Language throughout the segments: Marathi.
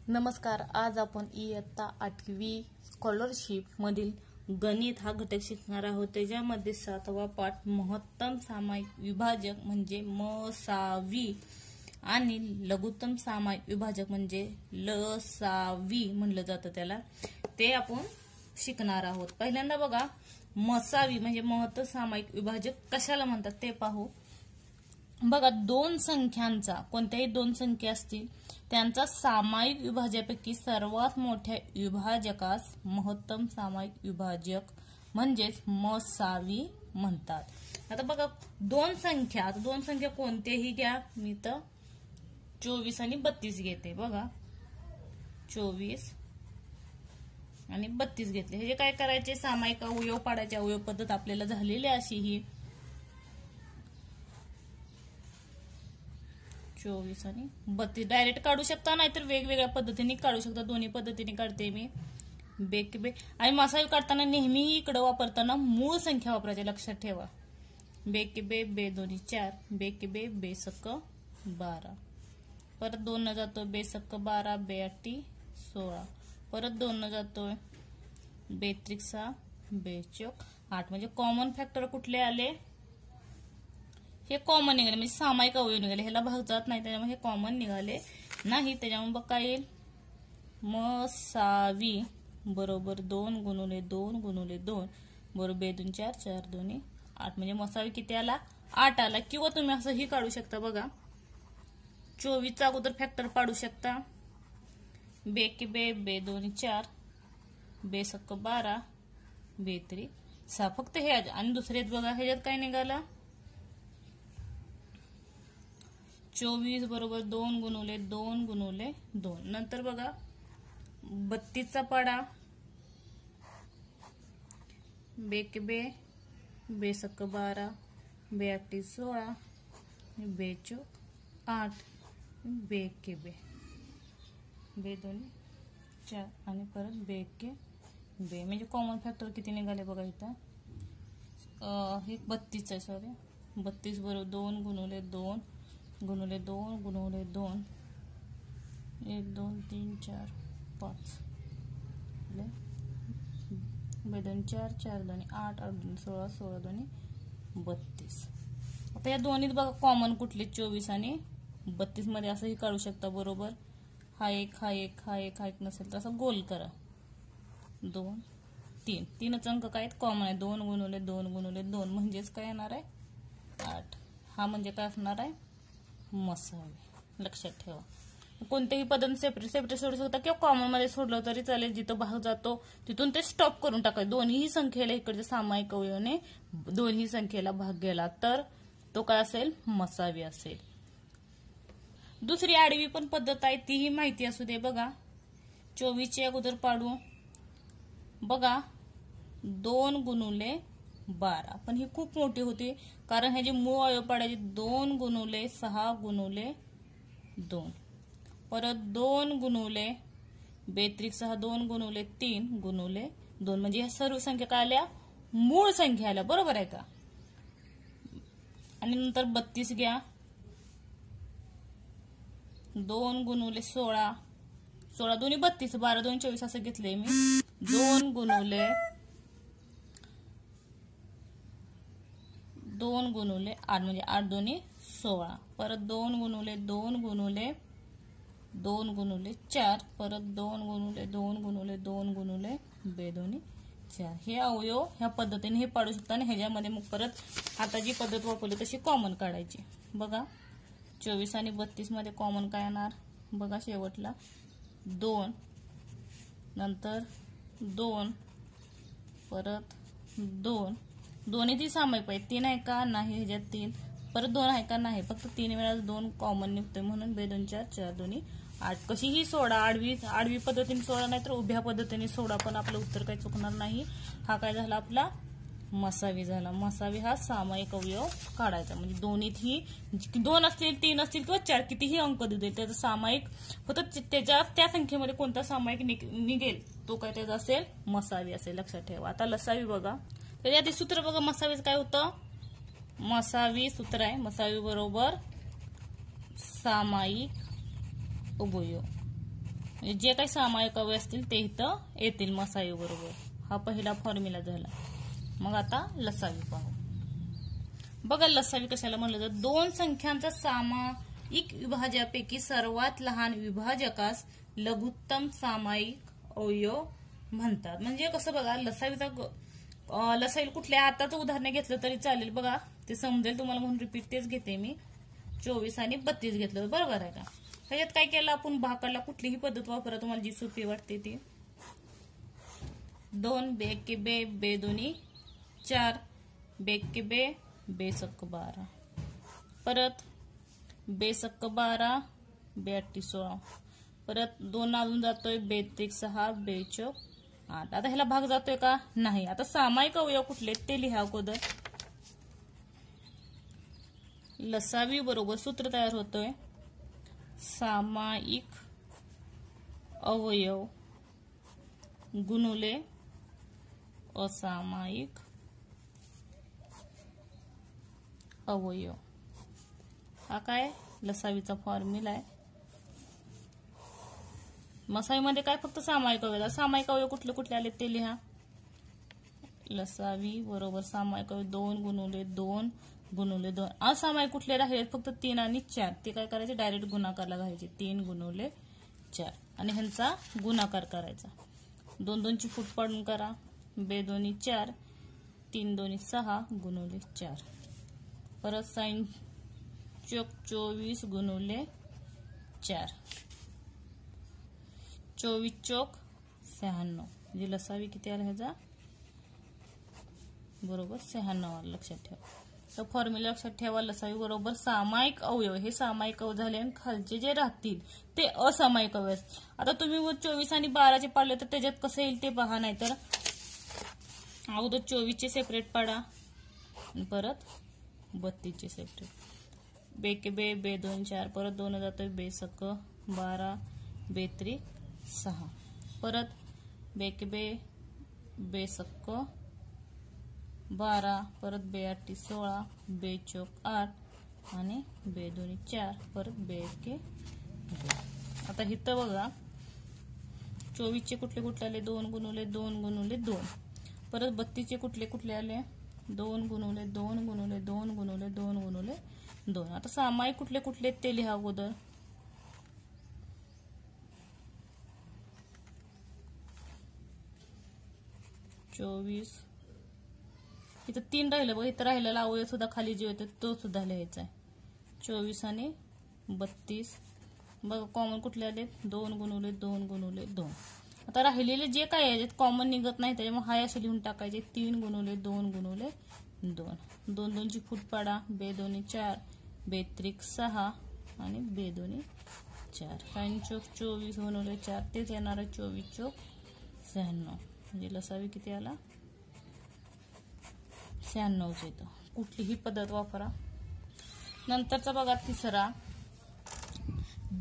नमस्कार. आज आपण इयत्ता 8वी स्कॉलरशिप मधील गणित हा घटक शिकणार आहोत. त्याच्यामध्ये 7वा पाठ महत्तम सामायिक विभाजक म्हणजे मसावी आणि लघुत्तम सामायिक विभाजक म्हणजे लसावी म्हणलं जातं त्याला, ते आपण शिकणार आहोत. पहिल्यांदा बघा, मसावी म्हणजे महत्तम सामायिक विभाजक कशाला म्हणतात ते पाहू. बघा, दोन संख्यांचा, कोणत्याही दोन संख्या असतील त्यांचा सामायिक विभाजापैकी सर्वात मोठ्या विभाजकास महत्तम सामायिक विभाजक म्हणजेच मसावी म्हणतात. आता बघा, दोन संख्या कोणत्याही घ्या. मी तर 24 आणि 32 घेते. बघा, 24 आणि 32 घेतले. हे काय करायचे, सामायिक अवयव पाडायचे. अवयव पद्धत आपल्याला झालेली अशी ही 24 आणि 32 डायरेक्ट काढू शकता, नाहीतर वेगवेगळ्या पद्धतीने काढू शकता. दोन्ही पद्धतीने काढते मी. बे आणि मसावी काढताना नेहमी इकडे वापरताना मूळ संख्या वापरायची, लक्षात ठेवा. बे दोन्ही 4, बे सक्क 12, परत 2 न जातो बे सक्क 12, बे 8 16, परत 2 न जातोय बे 3 6, बे 4 8. म्हणजे कॉमन फॅक्टर कुठले आले, हे कॉमन निघाले, म्हणजे सामायिक अवयव निघाले. ह्याला भाग जात नाही, त्याच्यामुळे हे कॉमन निघाले नाही. त्याच्यामुळे बघ काय येईल, मसावी बरोबर 2 गुणुले 2 गुणुले 2 बरोबर बे 2 4 4 2 8. म्हणजे मसावी किती आला, 8 आला. किंवा तुम्ही असंही काढू शकता. बघा, 24 चा अगोदर फॅक्टर पाडू शकता. बे 2 4, बे सक्क 12, बे 3 6. फक्त हे आणि दुसरे बघा, ह्याच्यात काय निघाला, 24 बरोबर 2 गुणुले 2 गुणुले 2. नंतर बघा, 32 चा पाडा. बे सक्क 12, बे 8 16, बे 4 8, बे 2 4 आणि परत बे म्हणजे कॉमन फॅक्टर किती निघाले बघा इथं. हे 32 आहे, सॉरी 32 बरोबर 2 गुणुले 2 गुणुले 2 गुणुले 2 1 2 3 4 5 बे 2 4 4 2 8 8 2 16 16 2 32. आता या दोन्हीत बघा कॉमन कुठले, 24 आणि 32 मध्ये असंही काढू शकता. बरोबर, हा एक नसेल तर असं गोल करा. 2 3 तीनच अंक काय कॉमन आहे, 2 गुणुले 2 गुणुले 2 म्हणजेच काय येणार आहे 8. हा म्हणजे काय असणार आहे, मसावी. लक्षात ठेवा. कोणतेही पद्धत सेपरेट सोडू शकता किंवा कॉमन मध्ये सोडलं तरी चालेल. जिथं भाग जातो तिथून ते स्टॉप करून टाकायचं. दोन्ही संख्येला इकडच्या सामायिक अवयवाने दोन्ही संख्येला भाग गेला तर तो काय असेल, मसावी असेल. दुसरी आडवी पण पद्धत आहे, तीही माहिती असू दे. बघा, 24 चे अगोदर पाडू. बघा, 2 गुणुले 12, पण ही खूप मोठी होती कारण ह्याचे मूळ अवयव पाडायचे. 2 गुणुले 6 गुणुले 2, परत 2 गुणुले बे 3 6, 2 गुणुले 3 गुणुले 2. म्हणजे ह्या सर्व संख्या काय आल्या, मूळ संख्या आल्या. बरोबर आहे का. आणि नंतर 32 घ्या. 2 गुणुले 16 16 दोन्ही 32, 12 2 24 असं घेतलंय मी. 2 गुणुले 8 म्हणजे 8 दोन्ही 16, परत 2 गुणुले 2 गुणुले 2 गुणुले 4, परत 2 गुणुले 2 गुणुले 2 गुणुले बे 2 4. हे अवयव ह्या पद्धतीने हे पाडू शकता. आणि ह्याच्यामध्ये मग परत आता जी पद्धत वापरली तशी कॉमन काढायची. बघा, 24 आणि 32 मध्ये कॉमन काय येणार, बघा शेवटला 2, नंतर 2, परत 2. दोन्ही ती सामायिक पाहिजे. 3 आहे का, नाही. ह्याच्यात 3, परत 2 आहे का, नाही. फक्त 3 वेळा 2 कॉमन निघतोय म्हणून बे 2 4 4 2 8. कशीही सोडा, आडवी पद्धतीने सोडा नाहीतर उभ्या पद्धतीने सोडा, पण आपलं उत्तर काही चुकणार नाही. हा काय झाला, आपला मसावी झाला. मसावी हा सामायिक अवयव काढायचा. म्हणजे दोन्हीतही 2 असतील 3 असतील किंवा 4 कितीही अंक देतील त्याचा सामायिक फक्त त्या संख्येमध्ये कोणता सामायिक निघेल तो काय त्याचा असेल, मसावी असेल. लक्षात ठेवा. आता लसावी बघा, त्याच्या आधी सूत्र बघा. मसावीच काय होतं, मसावी सूत्र आहे, मसावी बरोबर सामायिक अवयव. जे काही सामायिक अवयव असतील ते इथं येतील मसावी बरोबर. हा पहिला फॉर्म्युला झाला. मग आता लसावी पाहू. बघा लसावी कशाला म्हणलं जातं? दोन संख्यांचा सामायिक विभाज्यापैकी सर्वात लहान विभाजकास लघुत्तम सामायिक अवयव म्हणतात. म्हणजे कसं बघा लसावी कुठल्या आताचं उदाहरण घेतलं तरी चालेल. बघा ते समजेल तुम्हाला म्हणून रिपीट तेच घेते मी. 24 आणि 32 घेतलं बरोबर आहे का? ह्याच्यात काय केलं आपण? भागाला कुठलीही पद्धत वापरा तुम्हाला जी सोपी वाटते ती. 2 बे के बे बे दोन्ही 4 बे के बे बे सक्क 12 परत बे सक्क 12 बे 8 16 परत 2 अजून जातोय बे 3 6 बे 4 8. आता ह्याला भाग जातोय का? नाही. आता सामायिक अवयव कुठले ते लिहा अगोदर. लसावी बरोबर सूत्र तयार होतोय सामायिक अवयव गुणुले असामायिक अवयव. हा काय लसावीचा फॉर्म्युला आहे. मसावीमध्ये काय फक्त सामायिक अवयव. सामायिक अवयव कुठले कुठले आले ते लिहा. लसावी बरोबर सामायिक अवयव 2 गुणुले 2 गुणुले 2. असामायिक कुठले राहिले? फक्त 3 आणि 4. ते काय करायचे? डायरेक्ट गुणाकारला घ्यायचे. 3 गुणुले 4 आणि ह्यांचा गुणाकार करायचा. 2 2 ची फूट पाडून करा. बे दोन्ही 4 3 दोन्ही 6 गुणुले 4 परत साइन चौक 24 गुणुले 4 24 चौक 96. म्हणजे लसावी किती आला ह्याचा? बरोबर 96 लक्षात ठेवा. तर फॉर्म्युला लक्षात ठेवा. लसावी बरोबर सामायिक अवयव. हे सामायिक अवयव झाले आणि खालचे जे राहतील ते असामायिक अवयव. आता तुम्ही 24 आणि 12 पाडले तर त्याच्यात कसं येईल ते पहा. नाही तर अगोदर 24 चे सेपरेट पाडा आणि परत 32 चे सेपरेट. बे के बे बे 2 4 परत 2 जातोय बे सक्क 12 बे 3 6 परत बे के बे बे सक्क 12 परत बे 8 16 बे चौक 8 आणि बे 2 4 परत बे के 2. आता इथं बघा 24 चे कुठले कुठले आले? 2 गुणुले 2 गुणुले 2 परत 32 चे कुठले कुठले आले? 2 गुणुले 2 गुणुले 2 गुणुले 2 गुणुले 2. आता सामायिक कुठले कुठले ते लिहा अगोदर. चोवीस इथं 3 राहिलं बघा. इथं राहिलेला अवयव सुद्धा खाली जे होते तो सुद्धा लिहायचा आहे. 24 आणि 32 बघा कॉमन कुठले आले? 2 गुणुले 2 गुणुले 2. आता राहिलेले जे काय आहे कॉमन निघत नाही त्याच्यामुळे हाय असे लिहून टाकायचे. 3 गुणुले 2 गुणुले 2 2 2 ची फूट पाडा. बे दोन्ही 4 बे 3 6 आणि बे दोन्ही 4 साइन चौक 24 गुणुले 4 तेच येणार आहे 24 चौक 96. म्हणजे लसावी किती आला? 96 येतो. कुठलीही पद्धत वापरा. नंतरचा बघा तिसरा.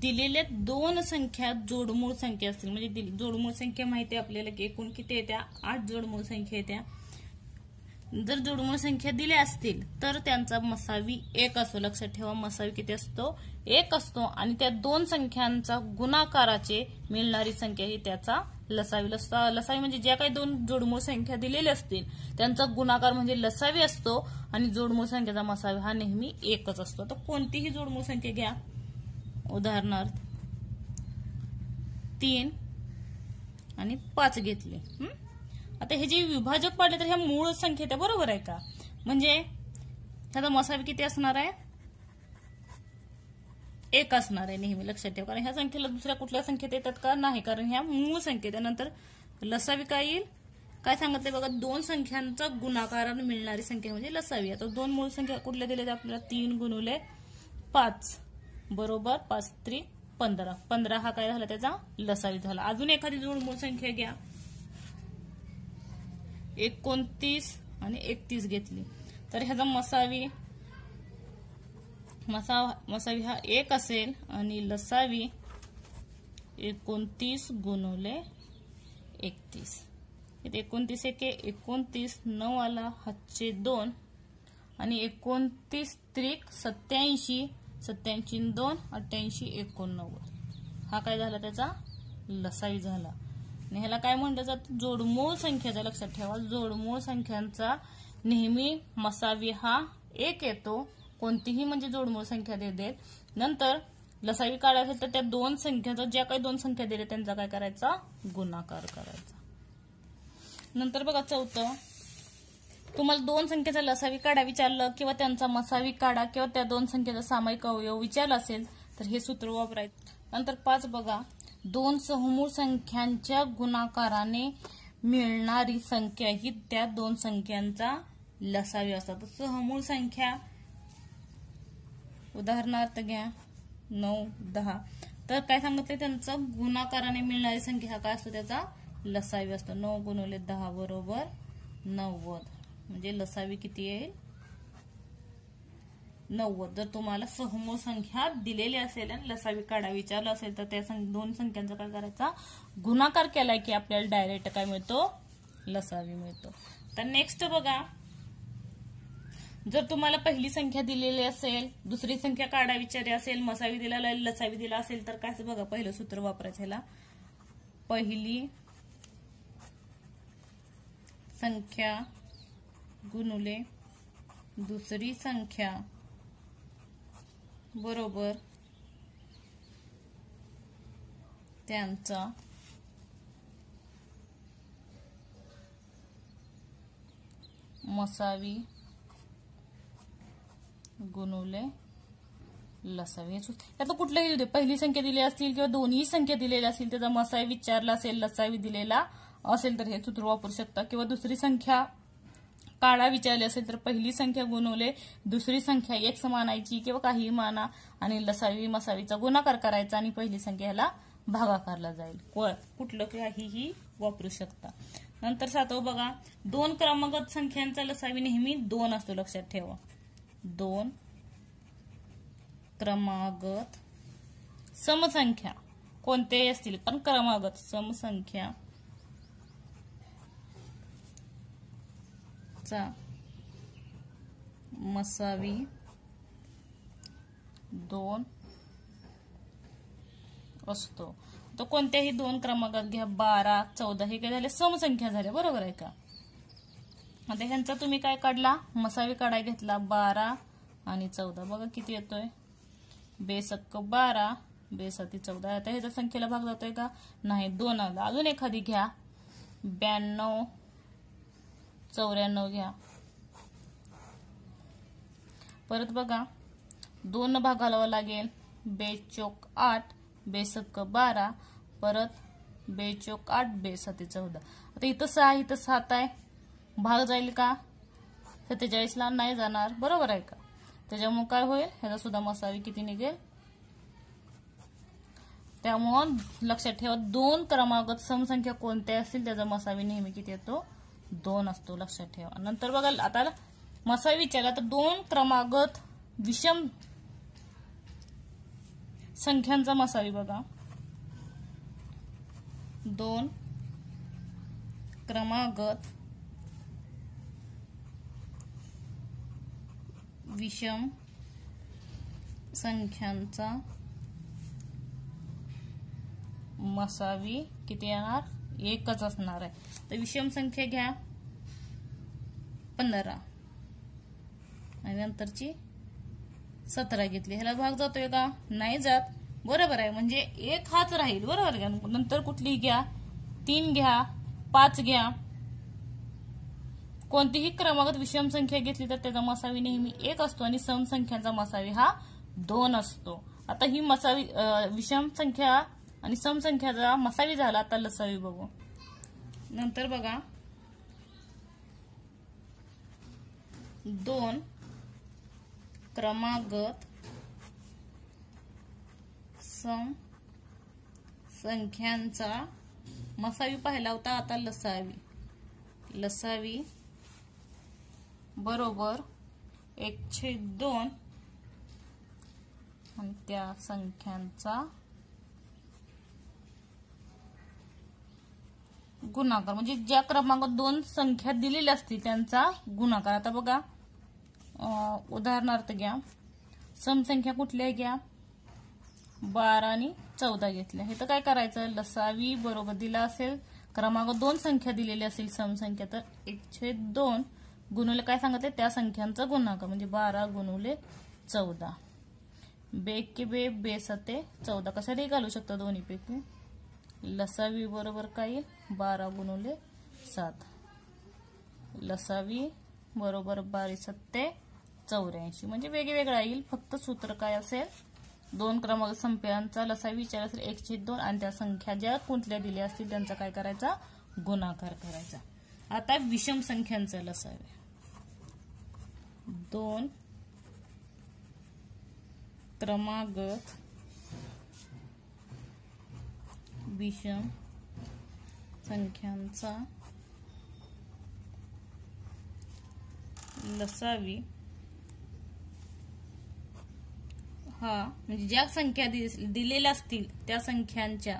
दिलेल्या 2 संख्या जोडमूळ संख्या असतील. म्हणजे जोडमूळ संख्या माहिती आहे आपल्याला की एकूण किती येत्या? 8 जोडमूळ संख्या येत्या. जर जोडमूळ संख्या दिल्या असतील तर त्यांचा मसावी 1 असतो. लक्षात ठेवा मसावी किती असतो? 1 असतो. आणि त्या 2 संख्यांचा गुणाकाराचे मिळणारी संख्या ही त्याचा लसावी. लसावी म्हणजे ज्या काही 2 जोडमूळ संख्या दिलेल्या असतील त्यांचा गुणाकार म्हणजे लसावी असतो. आणि जोडमूळ संख्येचा मसावी हा नेहमी 1च असतो. तर कोणतीही जोडमूळ संख्या घ्या. उदाहरणार्थ 3 आणि 5 घेतले. आता हे जे विभाजक पाडले तर ह्या मूळ संख्या त्या बरोबर आहे का? म्हणजे ह्याचा मसावी किती असणार आहे? 1 असणार आहे नेहमी. लक्षात ठेवा. कारण ह्या संख्येला दुसऱ्या कुठल्या संख्येत येतात का? नाही. कारण ह्या मूळ संख्येत. त्यानंतर लसावी काय येईल? काय सांगितले बघा? 2 संख्यांचा गुणाकाराने मिळणारी संख्या म्हणजे लसावी. आता 2 मूळ संख्या कुठल्या दिल्या आपल्याला? 3 गुणुले 5 बरोबर 5 3 15. 15 हा काय झाला? त्याचा लसावी झाला. अजून एखादी जोडमूळ संख्या घ्या. 29 आणि 31 घेतली तर ह्याचा मसावी हा 1 असेल आणि लसावी 29 गुणुले 31. इथे 29 1 29 9 आला. हातचे 2 आणि 29 त्रिक 87 87 2 88 89. हा काय झाला त्याचा लसावी झाला. आणि ह्याला काय म्हटलं जातं? जोडमूळ संख्याचा. लक्षात ठेवा, जोडमूळ संख्यांचा नेहमी मसावी हा 1 येतो. कोणतीही म्हणजे जोडमूळ संख्या देत. नंतर लसावी काढायला असेल तर त्या दोन संख्याचा, ज्या काही दोन संख्या दिल्या त्यांचा काय करायचा? गुणाकार करायचा. नंतर बघा चौथं, तुम्हाला दोन संख्येचा लसावी काढा विचारलं किंवा त्यांचा मसावी काढा किंवा त्या दोन संख्येचा सामायिक अवयव विचारला असेल तर हे सूत्र वापरायचं. नंतर 5 बघा, दोन सहमूळ संख्यांच्या गुणाकाराने मिळणारी संख्या ही त्या दोन संख्यांचा लसावी असतात. सहमूळ संख्या उदाहरणार्थ घ्या 9, 10. तर काय सांगितले? त्यांचा गुणाकाराने मिळणारी संख्या हा काय असतो? त्याचा लसावी असतो. 9 गुणिले 10 बरोबर 90. म्हणजे लसावी किती येईल? 90. जर तुम्हाला सहमूळ संख्या दिलेली असेल आणि लसावी काढा विचारलं असेल तर त्या दोन संख्यांचा काय करायचा? गुणाकार केलाय की आपल्याला डायरेक्ट काय मिळतो? लसावी मिळतो. तर नेक्स्ट बघा, जर तुम्हाला पहिली संख्या दिलेली असेल, दुसरी संख्या काढा विचारली असेल, मसावी दिला लसावी दिला असेल तर काय बघा, पहिलं सूत्र वापरायचं ह्याला. पहिली संख्या गुणुले दुसरी संख्या बरोबर त्यांचा मसावी गुणुले लसावी. आता कुठलाही देऊ दे, पहिली संख्या दिली असतील किंवा दोन्ही संख्या दिलेल्या असतील, त्याचा मसावी विचारला असेल, लसावी दिलेला असेल तर हे सूत्र वापरू शकता. किंवा दुसरी संख्या काढा विचारली असेल तर पहिली संख्या गुणवले दुसरी संख्या एक मानायची किंवा काही माना आणि लसावी मसावीचा गुणाकार करायचा आणि पहिली संख्या ह्याला भागाकारला जाईल. कुठलं काहीही वापरू शकता. नंतर 7 बघा, दोन क्रमागत संख्यांचा लसावी नेहमी 2 असतो. लक्षात ठेवा, 2 क्रमागत समसंख्या कोणतेही असतील पण क्रमागत समसंख्या चा मसावी 2 असतो. तर कोणत्याही दोन क्रमांकात घ्या, 12, 14 हे काय झाले? समसंख्या झाल्या. बरोबर आहे का? आता ह्यांचा तुम्ही काय काढला? मसावी काढाय घेतला. 12 आणि 14 बघा किती येतोय? बेसक्क 12 बेसाती 14. आता ह्याच्या संख्येला भाग जातोय का? नाही. 2 आला. अजून एखादी घ्या, 92, 94 घ्या. परत बघा 2 भाग घालावा लागेल. 2 चौक 8 बेसक्क 12 परत 2 चौक 8 बेसाती 14. आता इथं 6 इथं 7 आहे. भाग जाईल का? 47 ला नाही जाणार. बरोबर आहे का? त्याच्यामुळे काय होईल? ह्याचा सुद्धा मसावी किती निघेल? त्यामुळे लक्षात ठेवा, 2 क्रमागत समसंख्या कोणत्या असतील त्याचा मसावी नेहमी किती येतो? 2 असतो. लक्षात ठेवा. नंतर बघा आता मसावी विचारला तर 2 क्रमागत विषम संख्यांचा मसावी बघा. 2 क्रमागत विषम संख्यांचा मसावी किती येणार? 1च असणार आहे. तर विषम संख्या घ्या 15 आणि नंतरची 17 घेतली. ह्याला भाग जातोय का? नाही जात. बरोबर आहे. म्हणजे 1 हाच राहील. बरोबर का? नंतर कुठलीही घ्या, 3 घ्या, 5 घ्या. कोणतीही क्रमागत विषम संख्या घेतली तर त्याचा मसावी नेहमी 1 असतो आणि समसंख्यांचा मसावी हा 2 असतो. आता ही मसावी विषम संख्या आणि समसंख्याचा मसावी झाला. आता लसावी बघू. नंतर बघा 2 क्रमागत सम संख्यांचा मसावी पाहिला होता. आता लसावी बरोबर 1/2 आणि त्या संख्यांचा गुणाकार. म्हणजे ज्या क्रमांकात 2 संख्या दिलेल्या असतील त्यांचा गुणाकार. आता बघा उदाहरणार्थ घ्या, समसंख्या कुठल्या घ्या? 12 आणि 14 घेतल्या. हे तर काय करायचं, लसावी बरोबर दिला असेल क्रमांक 2 संख्या दिलेली असेल समसंख्या, तर 1/2 गुणुले काय सांगितले त्या संख्यांचा गुणाकार म्हणजे 12 गुणुले 14. बेके बे बे सते 14 कशातही घालू शकता दोन्हीपैकी. लसावी बरोबर काय येईल 12 गुणुले 7. लसावी बरोबर 12 सत्ते 84 म्हणजे वेगवेगळा येईल. फक्त सूत्र काय असेल, 2 क्रमांक संख्यांचा लसावी विचार असेल 1/2 आणि त्या संख्या ज्या कोणत्या दिल्या असतील त्यांचा काय करायचा गुणाकार करायचा. आता विषम संख्यांचा लसावी 2 क्रमागत विषम संख्यांचा लसावी हा म्हणजे ज्या संख्या दिलेल्या असतील त्या संख्यांच्या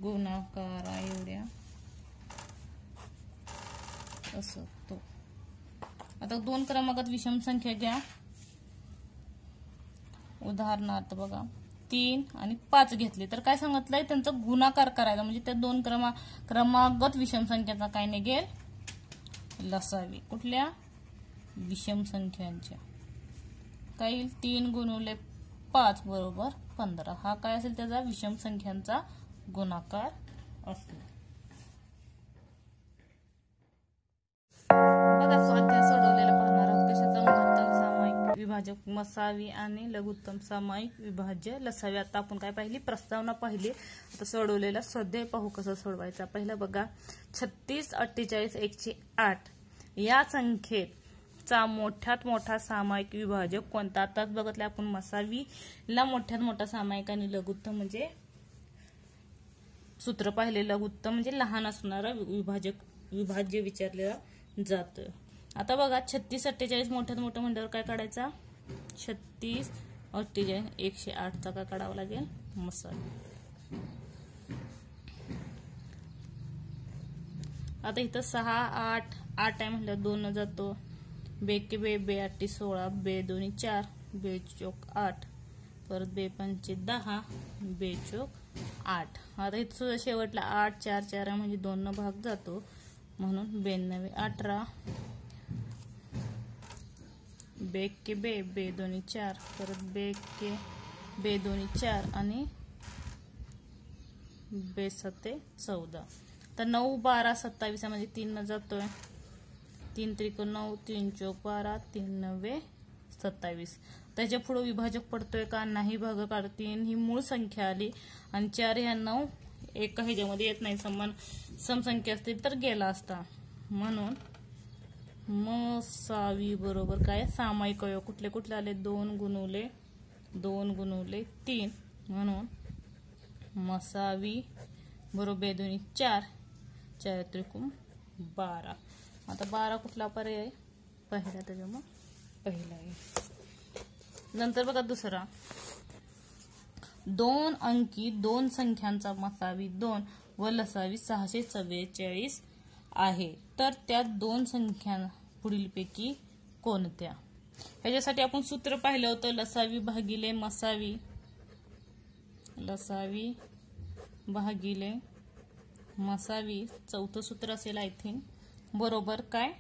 गुणाकारा एवढ्या असतो. आता 2 क्रमांकात विषम संख्या घ्या. उदाहरणार्थ बघा 3 आणि 5 घेतले तर काय सांगितलंय त्यांचा गुणाकार करायचा म्हणजे त्या 2 क्रमागत विषम संख्याचा काय निघेल लसावी. कुठल्या विषम संख्यांच्या काय येईल 3 गुणुले 5 बरोबर 15. हा काय असेल त्याचा विषम संख्यांचा गुणाकार असेल. बघा स्वाध्याय सोडवलेला पाहणार आहोत. कशाचा महत्तम सामायिक विभाजक मसावी आणि लघुत्तम सामायिक विभाज्य लसावी. आता आपण काय पाहिली प्रस्तावना पाहिली. आता सोडवलेला स्वाध्याय पाहू कसं सोडवायचा. पहिला बघा 36, 48, 108 या संख्येचा मोठ्यात मोठा सामायिक विभाजक कोणता. आताच बघितले आपण मसावीला मोठ्यात मोठा सामायिक आणि लघुत्तम म्हणजे सूत्र पाहिले. लघुत्तम म्हणजे लहान असणारा विभाज्य विचारलेला जातं. आता बघा 36, 48 मोठ्यात मोठं म्हणल्यावर काय काढायचा 36, 48, 108 चा काय काढावा लागेल मसावी. आता इथं 6, 8 आहे म्हणल्यावर 2 जातो. बेके बे बे 8 16 बे 2 4 बे चौक 8 परत बे 5 10 बे चौक 8. आता इथं सुद्धा शेवटला 8 4 4 आहे म्हणजे 2 भाग जातो म्हणून 92 18 बेके बे बे 2 4 परत बेके बे 2 4 आणि बे 7 14. तर 9 12 27 म्हणजे 3 जातोय. 3 त्रिक 9 3 चौक 12 3 9 27. त्याच्या पुढे विभाजक पडतोय का नाही भाग काढ. 3 ही मूळ संख्या आली आणि 4 ह्या 9 एका ह्याच्यामध्ये येत नाही. समसंख्या असतील तर गेला असता म्हणून मसावी बरोबर काय सामायिक अवयव कुठले कुठले आले 2 गुणुले 3 म्हणून मसावी बरोबर 2 4 4 त्रिकोण 12. आता 12 कुठला पर्याय आहे पहिला त्याच्यामुळे पहिला आहे. नंतर बघा दुसरा 2 अंकी 2 संख्यांचा मसावी 2 व लसावी 644 आहे तर त्या 2 संख्या पुढीलपैकी कोणत्या. ह्याच्यासाठी आपण सूत्र पाहिलं होतं लसावी भागिले मसावी. लसावी भागिले मसावी चौथं सूत्र असेल आय थिंक बरोबर काय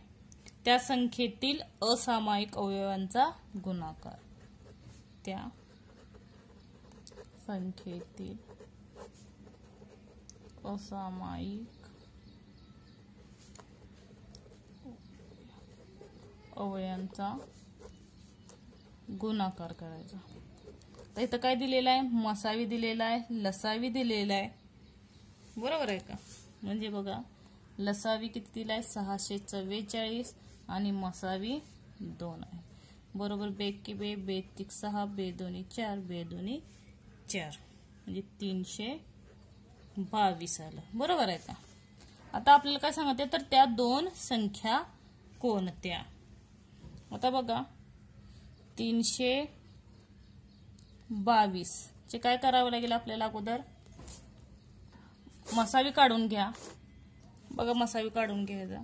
त्या संख्येतील असामायिक अवयवांचा गुणाकार. त्या संख्येतील असामायिक अवयवांचा गुणाकार करायचा. तर इथं काय दिलेलं आहे मसावी दिलेला आहे लसावी दिलेला आहे बरोबर आहे का. म्हणजे बघा लसावी किती दिला आहे 644 आणि मसावी 2 आहे बरोबर. बेकी बे बे 6 बे 2 4 बे 2 4 म्हणजे 322 आलं बरोबर आहे का. आता आपल्याला काय सांगते तर त्या 2 संख्या कोणत्या. आता बघा 322 चे काय करावं लागेल आपल्याला अगोदर मसावी काढून घ्या. बघा मसावी काढून घ्यायचा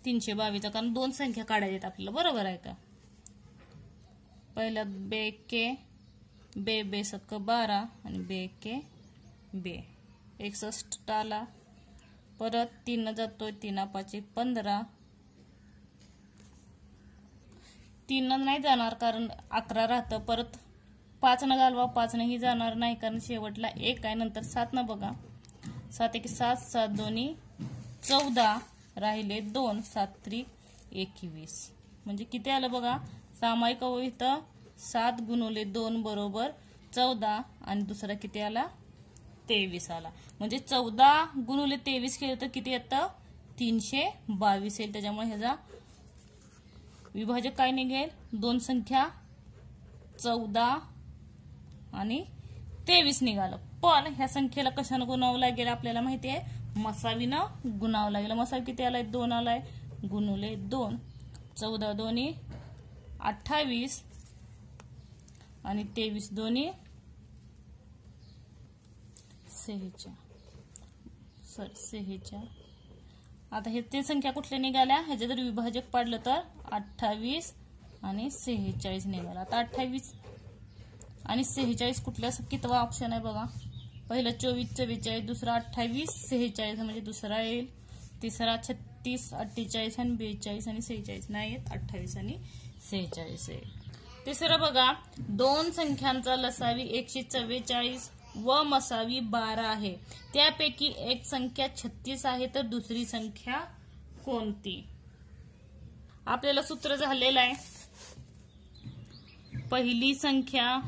322 कारण दोन संख्या काढायच्यात आपल्याला, बरोबर आहे का? पहिला बेके बे बे सक 12 आणि बेके बे 61 आला. परत 3 जातोय, 3 5 15. 3 नाही जाणार कारण 11 राहतं. परत 5 न घालवा, 5 ही जाणार नाही कारण शेवटला 1 आहे. नंतर 7 न बघा, 7 1 7, 7 2 14, राहिले 2, 7 3 21. म्हणजे किती आलं बघा? सामायिक अवयव इथं 7 गुणुले 2 बरोबर 14 आणि दुसरा किती आला? 23 आला. म्हणजे 14 गुणुले 23 केलं तर किती येतं? 322 येईल. त्याच्यामुळे ह्याचा विभाजक काय निघेल? दोन संख्या 14 आणि 23 निघालं. पण ह्या संख्येला कशानं गुणावं लागेल आपल्याला माहिती आहे? मसावीनं गुणावं लागेल. मसावी किती आलाय? 2 आलाय. गुणुले 2, 14 2 28 आणि 23 2 46. आता हे ते संख्या कुठल्या निघाल्या? ह्याचे जर विभाजक पाडलं तर 28 आणि 46 निघाला. आता 28 आणि 46 कुठल्या कितवा ऑप्शन आहे बघा? पहिला 24 44, दुसरा 28 46 म्हणजे दुसरा येईल. तिसरा 36 48 आणि 42 आणि 46 नाही येत, 28 आणि 46 येईल. तिसरं बघा, दोन संख्यांचा लसावी 144 व मसावी 12 आहे. त्यापैकी एक संख्या 36 आहे तर दुसरी संख्या कोणती? आपल्याला सूत्र झालेलं आहे. पहिली संख्या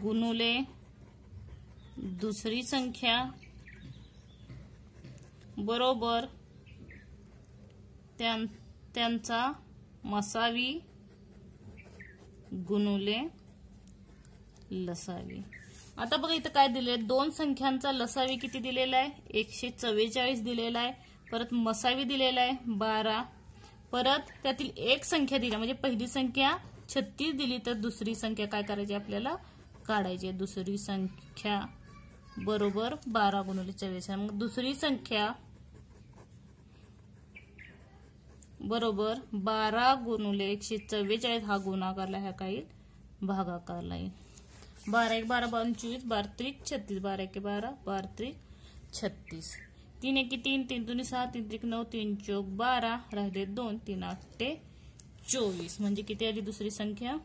गुणुले दुसरी संख्या बरोबर त्यांचा मसावी गुणुले लसावी. आता बघा इथं काय दिले? दोन संख्यांचा लसावी किती दिलेला आहे? 144 दिलेला आहे. परत मसावी दिलेला आहे 12. परत त्यातील एक संख्या दिली म्हणजे पहिली संख्या 36 दिली तर दुसरी संख्या काय करायची आपल्याला? काढायची. दुसरी संख्या बरोबर 12 गुणुले 44. मग दुसरी संख्या बरोबर 12 गुणुले 144 हा गुणाकारला, ह्या काही भागाकारला येईल. 12 1 12 25, 12 3 36, 12 1 12, 12 3 36. 3 1 3, 3 2 6, 3 3 9, 3 4 12, राहिले 2, 3 8 24. म्हणजे किती आली दुसरी संख्या?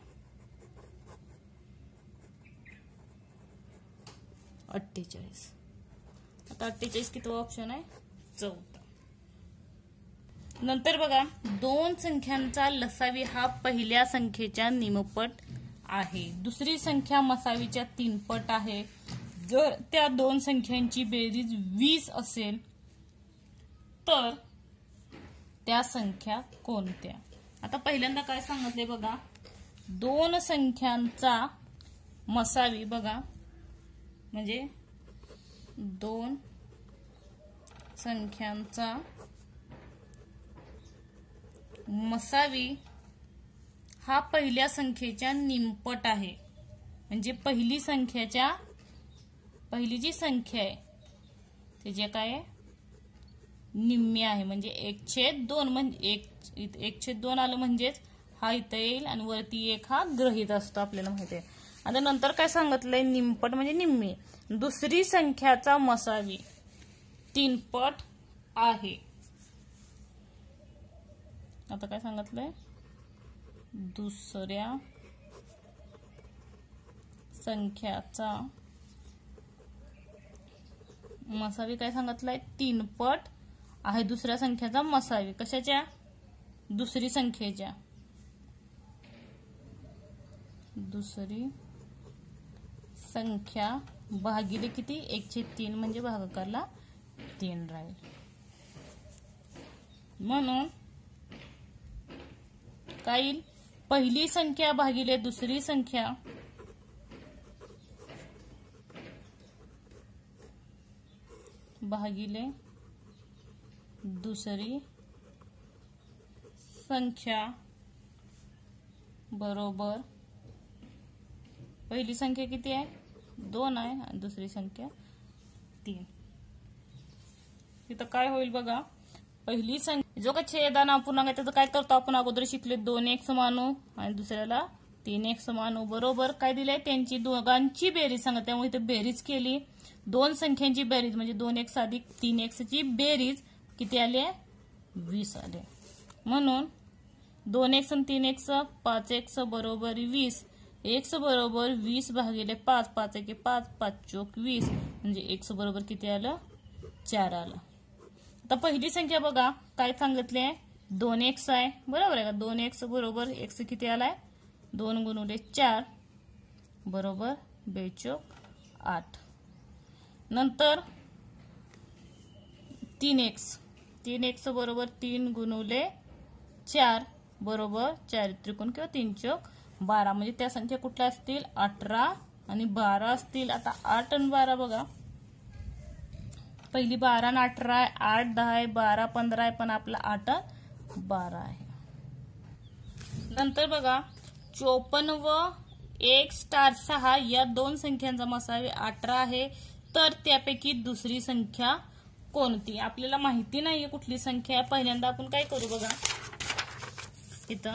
48. आता 48 कितवा ऑप्शन आहे? चौथा. नंतर बघा, दोन संख्यांचा लसावी हा पहिल्या संख्येच्या निमपट आहे. दुसरी संख्या मसावीच्या 3 पट आहे. जर त्या दोन संख्यांची बेरीज 20 असेल तर त्या संख्या कोणत्या? आता पहिल्यांदा काय सांगितले बघा, दोन संख्यांचा मसावी बघा म्हणजे दोन संख्यांचा मसावी हा पहिल्या संख्येच्या निमपट आहे. म्हणजे पहिली जी संख्या आहे त्याचे काय आहे? निम्मी आहे. म्हणजे 1/2 म्हणजे 1/2 आलं म्हणजेच हा इथं येईल आणि वरती 1 हा ग्रहित असतो, आपल्याला माहिती आहे. आता नंतर काय सांगितलंय? निमपट म्हणजे निम्मी. दुसरी संख्याचा मसावी 3 पट आहे. आता काय सांगितलंय? दुसऱ्या संख्याचा मसावी काय सांगितलंय? 3 पट आहे. दुसऱ्या संख्याचा मसावी कशाच्या? दुसरी संख्येच्या. दुसरी संख्या भागिले किती? 1/3 म्हणजे भागाकारला 3 राहील. म्हणून काय येईल? पहिली संख्या भागिले दुसरी संख्या भागिले दुसरी संख्या बरोबर पहिली संख्या किती आहे? 2 आहे आणि दुसरी संख्या 3. तिथं काय होईल बघा, पहिली संख्या जो का छेदाना अपूर्णांक आहे त्याचं काय करतो आपण अगोदर शिकले, 2x मानू आणि दुसऱ्याला 3x मानू. बरोबर काय दिलंय, त्यांची दोघांची बेरीज सांगा. त्यामुळे इथे बेरीज केली, दोन संख्यांची बेरीज म्हणजे 2x अधिक 3x ची बेरीज किती आली, 20 आले. म्हणून 2x आणि 3x 5x बरोबर 20. x बरोबर 20 भागिले 5, 5 1 5, 5 चोक 20 म्हणजे x बरोबर किती आलं, 4 आलं. आता पहिली संख्या बघा काय सांगितले, 2x आहे. बरोबर आहे का, 2x बरोबर x किती आलाय, 2 गुणिले 4 बरोबर 2 चोक 8. नंतर 3x बरोबर 3 गुणिले 4 बरोबर 4 त्रिकोण किंवा 3 चोक 12. म्हणजे त्या संख्या कुठल्या असतील, 18 आणि 12 असतील. आता 8 आणि 12 बघा, पहिली 12 आणि 18 आहे, 8 10 आहे, 12 15 आहे, पण आपला 8 12 आहे. नंतर बघा 54 व 1 स्टार 6 या दोन संख्यांचा मसावी 18 आहे. तर त्यापैकी दुसरी संख्या कोणती, आपल्याला माहिती नाहीये कुठली संख्या आहे. पहिल्यांदा आपण काय करू बघा, इथं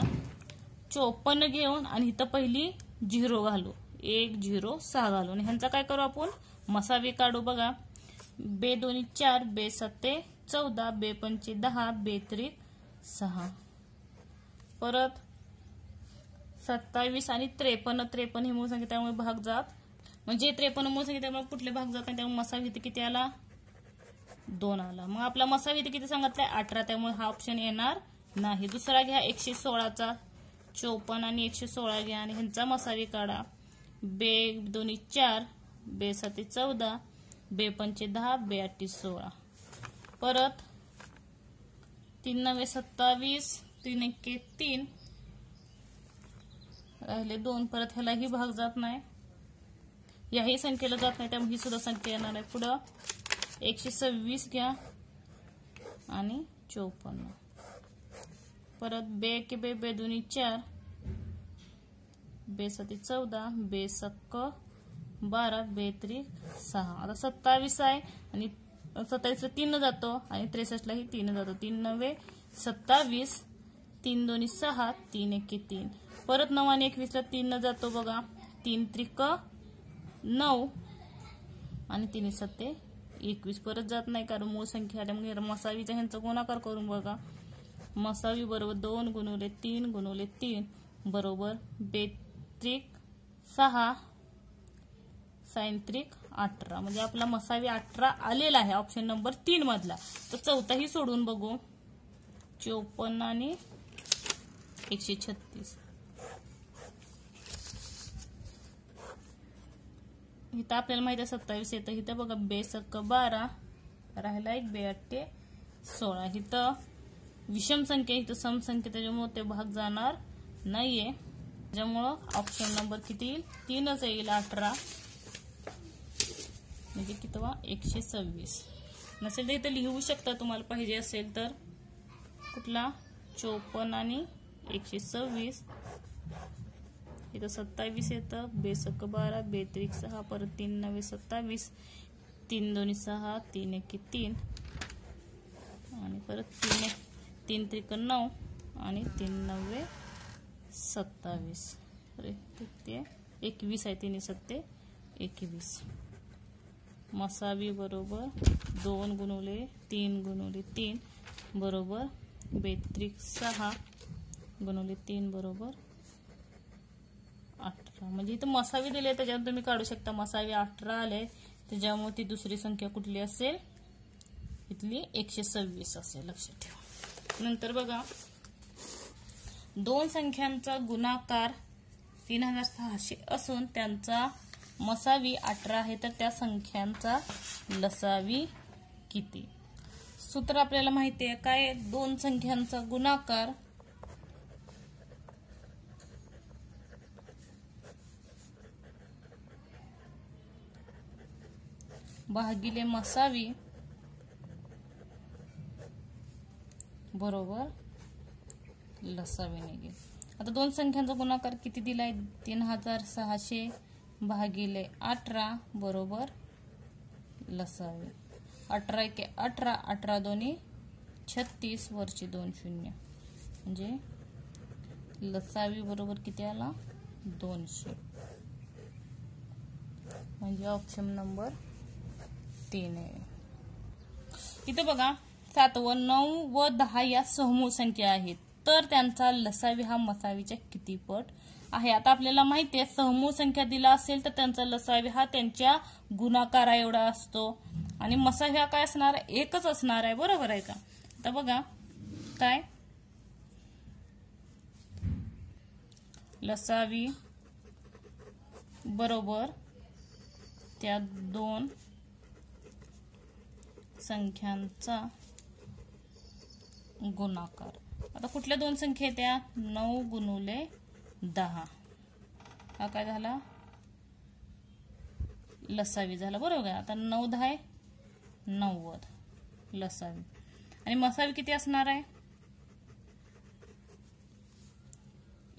54 घेऊन आणि इथं पहिली 0 घालू, 1 0 6 घालू आणि ह्यांचा काय करू आपण मसावी काढू. बघा, बे 2 4, बे 7 14, बे 5 10, बे 3 6. परत 27 आणि 53 हे मूळ संख्या त्यामुळे भाग जात, म्हणजे 53 मूळ संख्या त्यामुळे कुठले भाग जात नाही, त्यामुळे मसावी इथे किती आला, 2 आला. मग आपला मसावी इथे किती सांगितलंय, 18, त्यामुळे हा ऑप्शन येणार नाही. दुसरा घ्या 116चा, 54 आणि 116 घ्या आणि ह्यांचा मसावी काढा. बे 2 4, बे 7 14, बे 5 10, बे 8 16. परत 3 9 27, 3 1 3 राहिले 2. परत ह्यालाही भाग जात नाही, याही संख्येला जात नाही, त्यामुळे ही सुद्धा संख्या येणार आहे. पुढं 126 घ्या आणि 54. परत बे 1 बे 2 4, बे 7 14, बे 7 12, बे 3 6. आता 27 आहे आणि 27 ला 3 जातो आणि 63 लाही 3 जातो. 3 9 27, 3 2 6, 3 1 3. परत 9 आणि 21 ला 3 जातो बघा, 3 त्रिक 9 आणि 3 7 21. परत जात नाही कारण मूळ संख्या आल्यामुळे मसावीचा ह्यांचा गुणाकार करून बघा. मसावी बरोबर 2 गुणिले 3 गुणिले 3 बरोबर बे त्रिक 6 साइन त्रिक 18. म्हणजे आपला मसावी 18 आलेला आहे ऑप्शन नंबर 3 मधला. तर चौथाही सोडून बघू, 54 आणि 136. इथं आपल्याला माहिती आहे 27 येतं, इथं बघा बे 7 12 राहिला एक, बे 8 16. इथं विषम संख्या, इथं सम संख्या, त्याच्यामुळे ते भाग जाणार नाहीये. त्याच्यामुळं ऑप्शन नंबर किती येईल, 3च येईल. 18 म्हणजे कितवा, 126. नसेल तर इथं लिहू शकता तुम्हाला पाहिजे असेल तर. कुठला, 54 आणि 126. इथं 27 येतं, बे 7 12, बे 3 6, परत 3 9 27, 3 2 6, 3 1 3 आणि परत 3 3 9 आणि 3 9 27. अरे ते 21 आहे, 3 7 21. मसावी बरोबर 2 गुणिले 3 गुणिले 3 बरोबर बे 3 6 गुणिले 3 बरोबर 18. म्हणजे इथं मसावी दिले, त्याच्यावर तुम्ही काढू शकता. मसावी 18 आले, त्याच्यामुळे ती दुसरी संख्या कुठली असेल, इथली 126 असेल, लक्षात ठेवा. नंतर बघा, दोन संख्यांचा गुणाकार 3600 असून त्यांचा मसावी 18 आहे, तर त्या संख्यांचा लसावी किती. सूत्र आपल्याला माहिती आहे काय, दोन संख्यांचा गुणाकार भागिले मसावी बरोबर लसावी निघेल. आता दोन संख्यांचा गुणाकार किती दिलाय, 3600 भागिले 18 बरोबर लसावी. 18 एके 18, 18 दोन्ही 36, वरची 2 शून्य, म्हणजे लसावी बरोबर किती आला 200, म्हणजे ऑप्शन नंबर 3 आहे. इथे बघा 7 व 9 व 10 या समूह संख्या आहेत, तर त्यांचा लसावी हा मसावीच्या किती पट आहे. आता आपल्याला माहिती आहे समूह संख्या दिला असेल तर त्यांचा लसावी हा त्यांच्या गुणाकारा एवढा असतो आणि मसावी हा काय असणार आहे, एकच असणार आहे. बरोबर आहे का. आता बघा काय लसावी बरोबर त्या दोन संख्यांचा गुणाकार. आता कुठल्या दोन संख्या आहेत त्या 9 गुणुले 10, हा काय झाला लसावी झाला. बरोबर आहे. आता 9 10 90 लसावी आणि मसावी किती असणार आहे,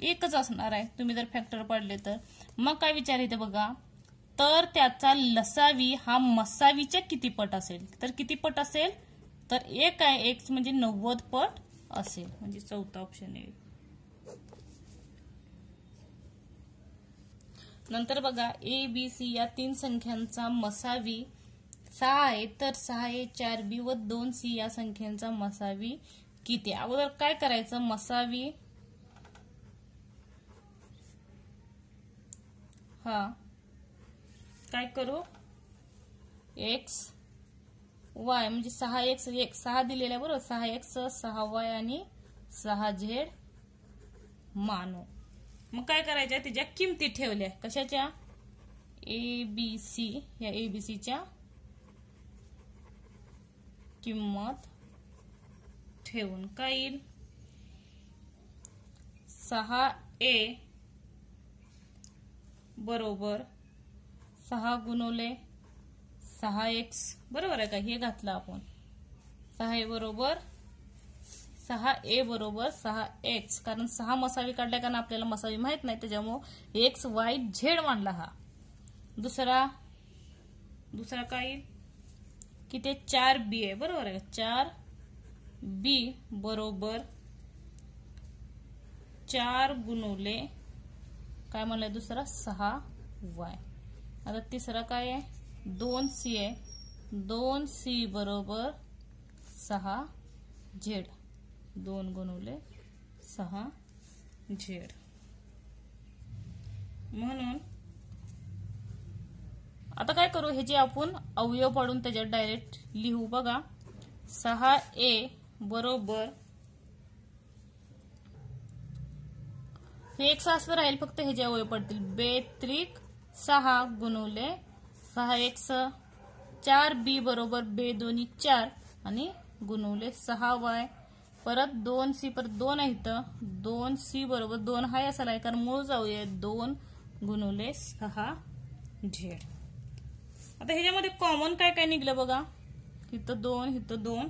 एकच असणार आहे. तुम्ही जर फॅक्टर पाडले तर मग काय विचार येते बघा, तर त्याचा लसावी हा मसावीच्या किती पट असेल, तर किती पट असेल तर 1 आहे, 1 म्हणजे 90 पट असेल, म्हणजे चौथा ऑप्शन येईल. नंतर बघा ए बी सी या 3 संख्यांचा मसावी 6 आहे, तर 6A 4B व 2C या संख्यांचा मसावी किती. अगोदर काय करायचं, मसावी हा काय करू x y म्हणजे 6x 6 दिलेला आहे बरोबर, 6x 6y आणि 6z मानू. मग काय करायच्या त्याच्या किमती ठेवल्या कशाच्या, ABC या ABCच्या किंमत ठेवून काय येईल 6A बरोबर 6 गुणुले 6x, बरोबर आहे का, हे घातलं आपण. 6A बरोबर 6x, कारण 6 मसावी काढल्या कारण आपल्याला मसावी माहित नाही त्याच्यामुळे x y z मानला हा. दुसरा काय येईल की ते 4B आहे, बरोबर आहे का. 4B बरोबर 4 गुणुले काय म्हणलंय दुसरा 6y. आता तिसरा काय आहे 2C आहे, 2C बरोबर 6z, 2 गुणुले 6z. म्हणून आता काय करू, हे जे आपण अवयव पाडून त्याच्यात डायरेक्ट लिहू. बघा 6A बरोबर हे 1 असं राहील, फक्त हे जे अवयव पडतील 2 6 गुणुले 6x, 4B बरोबर 2 4 आणि गुणुले 6y, परत 2C परत 2 आहे इथं, 2C बरोबर 2 हाय असायला आहे कारण मूळ जाऊया 2 गुणुले 6z. आता ह्याच्यामध्ये कॉमन काय काय निघलं बघा, इथं 2 इथं 2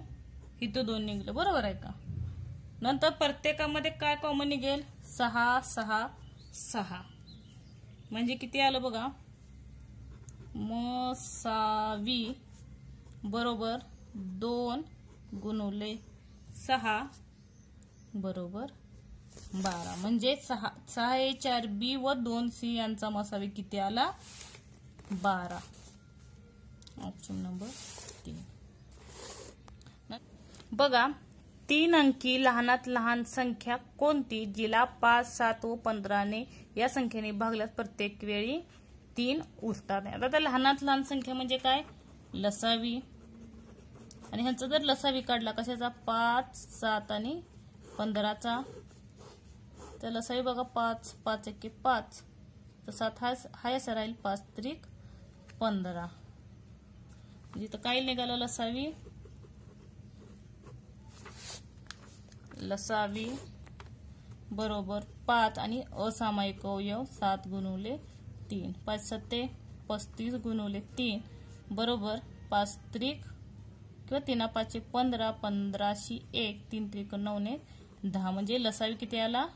इथं 2 निघलं, बरोबर आहे का. नंतर प्रत्येकामध्ये काय कॉमन निघेल 6 6 6, म्हणजे किती आलं बघा, मसावी बरोबर 2 गुणुले 6 बरोबर 12, म्हणजे 6A 4B व 2C यांचा मसावी किती आला 12, ऑप्शन नंबर 3. बघा 3 अंकी लहानात लहान संख्या कोणती जिला 5 7 व 15 ने या संख्येने भागल्यास प्रत्येक वेळी 3 उरतात. आता त्या लहानात लहान संख्या म्हणजे काय लसावी, आणि ह्यांचा जर लसावी काढला कशाचा 5 7 आणि 15चा, तर लसावी बघा 5 5 एके 5, तर 7 हा असा राहील 5 त्रिक 15, इथं काय निघालं लसावी बरोबर 5 आणि असामायिक अवयव 7 गुणुले 3, 5 7 35 गुणुले 3 बरोबर 5 त्रिक किंवा 3 5 15, 15 1 3 त्रिक 9 ने 10, म्हणजे लसावी किती आला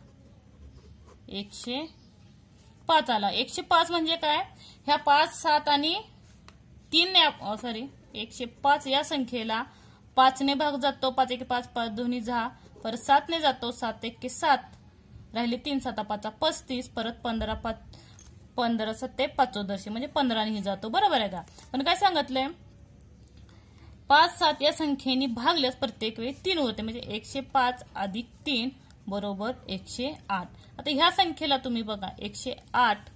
105 आला. 105 म्हणजे काय, ह्या 5 7 आणि 105 या संख्येला 5 ने भाग जातो, 5 1 5, 5 2 10, परत 7 ने जातो, 7 1 7, राहिले 3 7 5 35, परत 15 5 15 7 पाचोदर्शी म्हणजे 15 ने जातो, बरोबर आहे का? पण काय सांगितलंय 5 7 या संख्येने भागल्यास प्रत्येक वेळी 3 उरते, म्हणजे 105 अधिक 3 बरोबर 108. आता ह्या संख्येला तुम्ही बघा 108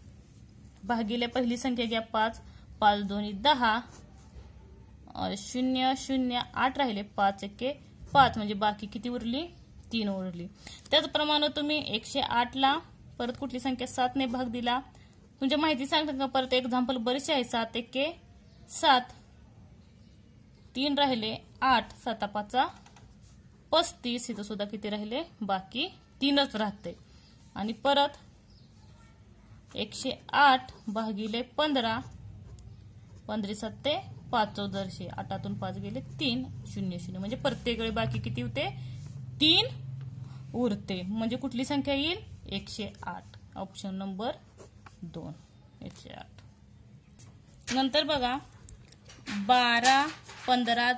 भागिले पहिली संख्या घ्या 5, 5 2 10, 0 0 8 राहिले, 5 1 5 म्हणजे बाकी किती उरली? 3 उरली. त्याचप्रमाणे तुम्ही 108 ला परत कुठली संख्या 7 ने भाग दिला, तुमच्या माहिती सांगता का? परत एक्झाम्पल बरेचसे आहे. 7 1 7, 3 राहिले 8, 7 5 35, इथं सुद्धा किती राहिले? बाकी 3च राहते. आणि परत 108 भागिले 15, 15 7 पाचोदर्शी, 8 5 गेले 3 0 0 म्हणजे प्रत्येक वेळी बाकी किती होते? 3 उरते. म्हणजे कुठली संख्या येईल? 108. Option number 2 108. नंतर बघा 12 15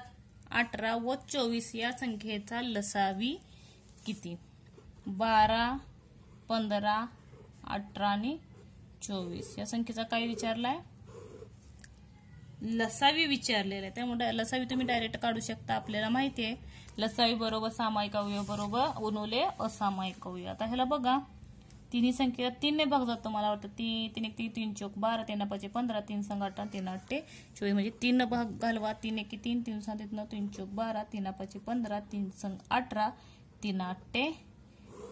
18 व 24 या संख्येचा लसावी किती? 12 15 18 आणि 24 या संख्येचा काय विचारलाय? लसावी विचारलेला आहे. त्यामुळे लसावी तुम्ही डायरेक्ट काढू शकता. आपल्याला माहिती आहे लसावी बरोबर सामायिक अवयव बरोबर उनवले असामायिक अवयव. आता ह्याला बघा तिन्ही संख्येला 3 ने भाग जातो. मला वाटतं 3 1 3 चौक 12, 3 5 15, 3 संग 18, 3 8 24 म्हणजे 3 न भाग घालवा. 3 1 3, 3 7 9, 3 चौक 12, 3 5 15, 3 संग 18, 3 8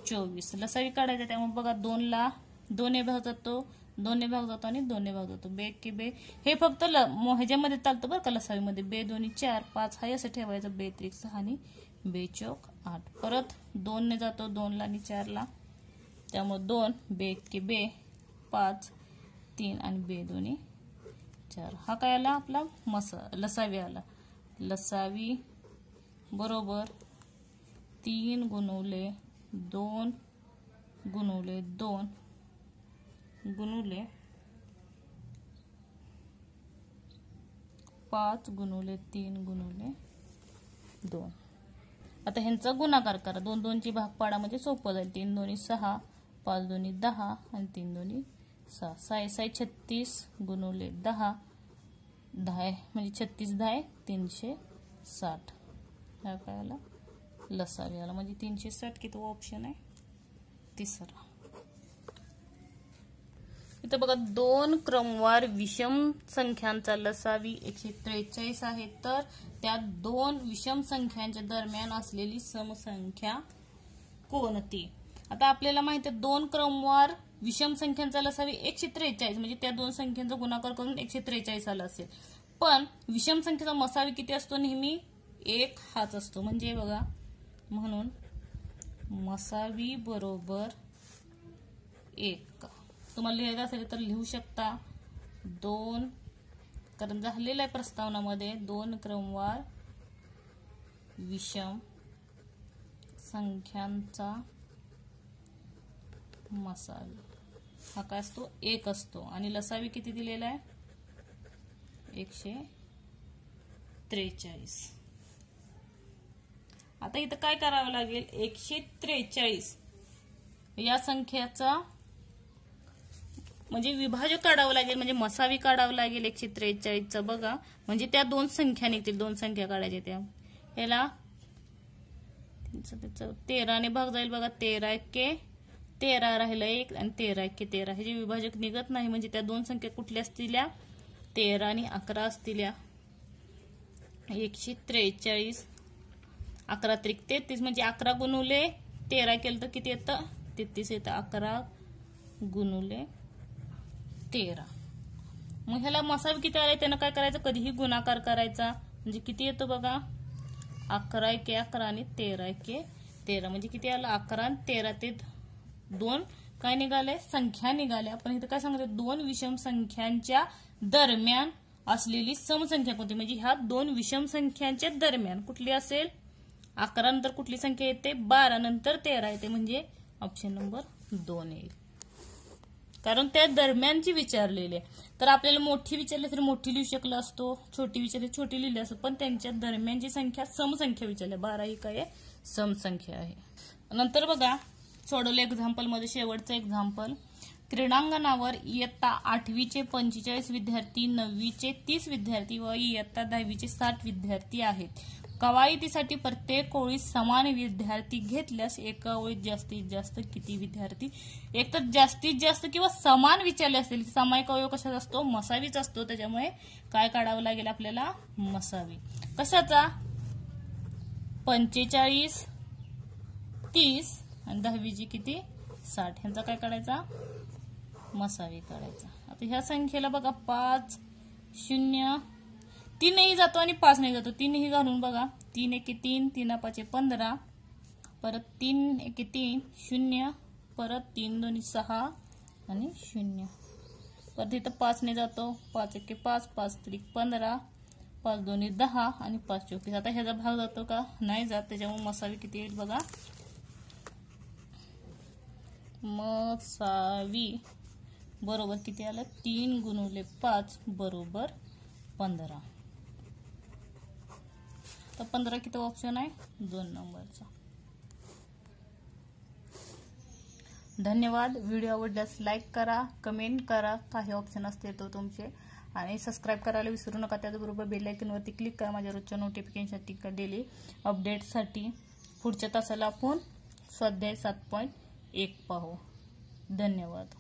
24. लसावी काढायचा. त्यामुळे बघा 2 ला 2 ने भाग जातो, 2 ने भाग जातो आणि 2 ने भाग जातो. बे के बे हे फक्त ह्याच्यामध्ये चालतं बरं का लसावीमध्ये. बे 2 4 5 हाय असं ठेवायचं. बे 3 6 आणि बे चौक 8. परत 2 ने जातो, 2 ला आणि 4 ला, त्यामुळे 2 बे के बे 5 3 आणि बे 2 4. हा काय आला आपला लसावी आला. लसावी बरोबर 3 गुणुले 2 गुणुले 2 गुणुले 5 गुणुले 3 गुणुले 2. आता ह्यांचा गुणाकार करा. 2 2 ची भाग पाडा म्हणजे सोपं जाईल. 3 2 6, 5 2 10 आणि 3 2 6. 6 6 36 गुणुले 10, 10 म्हणजे 36 10 360. हा काय आला? लसावी आला. म्हणजे 360 किती ऑप्शन आहे? तिसरा. इथं बघा 2 क्रमवार विषम संख्यांचा लसावी 143 आहे. तर त्या 2 विषम संख्यांच्या दरम्यान असलेली समसंख्या कोणती? आता आपल्याला माहिती आहे 2 क्रमवार विषम संख्यांचा लसावी 143 म्हणजे त्या 2 संख्यांचा गुणाकार करून 143 आला असेल. पण विषम संख्येचा मसावी किती असतो? नेहमी 1 हाच असतो. म्हणजे बघा म्हणून मसावी बरोबर 1. तुम्हाला लिहायचं असेल तर लिहू शकता 2, कारण झालेल्या आहे प्रस्तावनामध्ये 2 क्रमवार विषम संख्यांचा मसावी हा काय असतो? 1 असतो. आणि लसावी किती दिलेला आहे? 143. आता इथं काय करावं लागेल? 143 या संख्येचा म्हणजे विभाजक काढावं लागेल, म्हणजे मसावी काढावं लागेल 143चा. बघा म्हणजे त्या 2 संख्या निघतील. 2 संख्या काढायच्या त्या. याला 13 ने भाग जाईल. बघा 13 1 13 राहिलं 1 आणि 13 1 13. हे जे विभाजक निघत नाही म्हणजे त्या 2 संख्या कुठल्या असतील? 13 आणि 11 असतील. 143 11 त्रिक 33 म्हणजे 11 गुणुले 13 केलं तर किती येतं? 33 येतं. 11 गुणुले 13. मग ह्याला मसावी किती आले? त्यानं काय करायचं? कधीही गुणाकार करायचा. म्हणजे किती येतो बघा 11 1 11 आणि 13 1 13 म्हणजे किती आलं? 11 आणि 13 ते 2 काय निघाले? संख्या निघाल्या. पण इथं काय सांगितलं? 2 विषम संख्यांच्या दरम्यान असलेली समसंख्या कोणती? म्हणजे ह्या 2 विषम संख्यांच्या दरम्यान कुठली असेल? 11 नंतर कुठली संख्या येते? 12 नंतर 13 येते. म्हणजे ऑप्शन नंबर 2 येईल. कारण त्या दरम्यानची विचारलेली आहे. तर आपल्याला मोठी विचारली तर मोठी लिहू शकला असतो, छोटी विचारली छोटी लिहिली असतो, पण त्यांच्या दरम्यानची संख्या समसंख्या विचारली. 12 ही काय आहे? समसंख्या आहे. नंतर बघा सोडवलं एक्झाम्पल मध्ये शेवटचं एक्झाम्पल. क्रीडांगणावर इयत्ता 8वीचे 45 विद्यार्थी, 9वीचे 30 विद्यार्थी व इयत्ता 10वीचे 60 विद्यार्थी आहेत. कवायतीसाठी प्रत्येक ओळीत समान विद्यार्थी घेतल्यास एका ओळीत जास्तीत जास्त किती विद्यार्थी? एक तर जास्तीत जास्त किंवा समान विचारले असतील. सामायिक अवयव कशाचा असतो? मसावीच असतो. त्याच्यामुळे काय काढावं लागेल आपल्याला? मसावी. कशाचा? 45, 30 आणि 10वीची किती? 60. ह्यांचा काय काढायचा? मसावी काढायचा. आता ह्या संख्येला बघा 5, 0, 3ही जातो आणि 5 नाही जातो. 3ही घालून बघा. 3 एके 3, 3 पाचे 15, परत 3 एके 3, 0, परत 3 दोन्ही 6 आणि 0. परत इथं 5 ने जातो. 5 एके 5, 5 त्रिक 15, 5 दोन्ही 10 आणि 5 24. आता ह्याचा भाग जातो का? नाही जात. त्याच्यामुळे मसावी किती येईल बघा. मसावी बरोबर किती आलं? 3 गुणिले 5 बरोबर 15. तर 15 किती ऑप्शन आहे? 2 नंबरचा. धन्यवाद. व्हिडिओ आवडल्यास लाईक करा, कमेंट करा, काही ऑप्शन असतील तो तुमचे, आणि सबस्क्राईब करायला विसरू नका. त्याचबरोबर बेल आयकॉनवरती क्लिक करा माझ्या रोजच्या नोटिफिकेशनसाठी, डेली अपडेटसाठी. पुढच्या तासाला आपण स्वाध्याय 7.1 पाहू. धन्यवाद.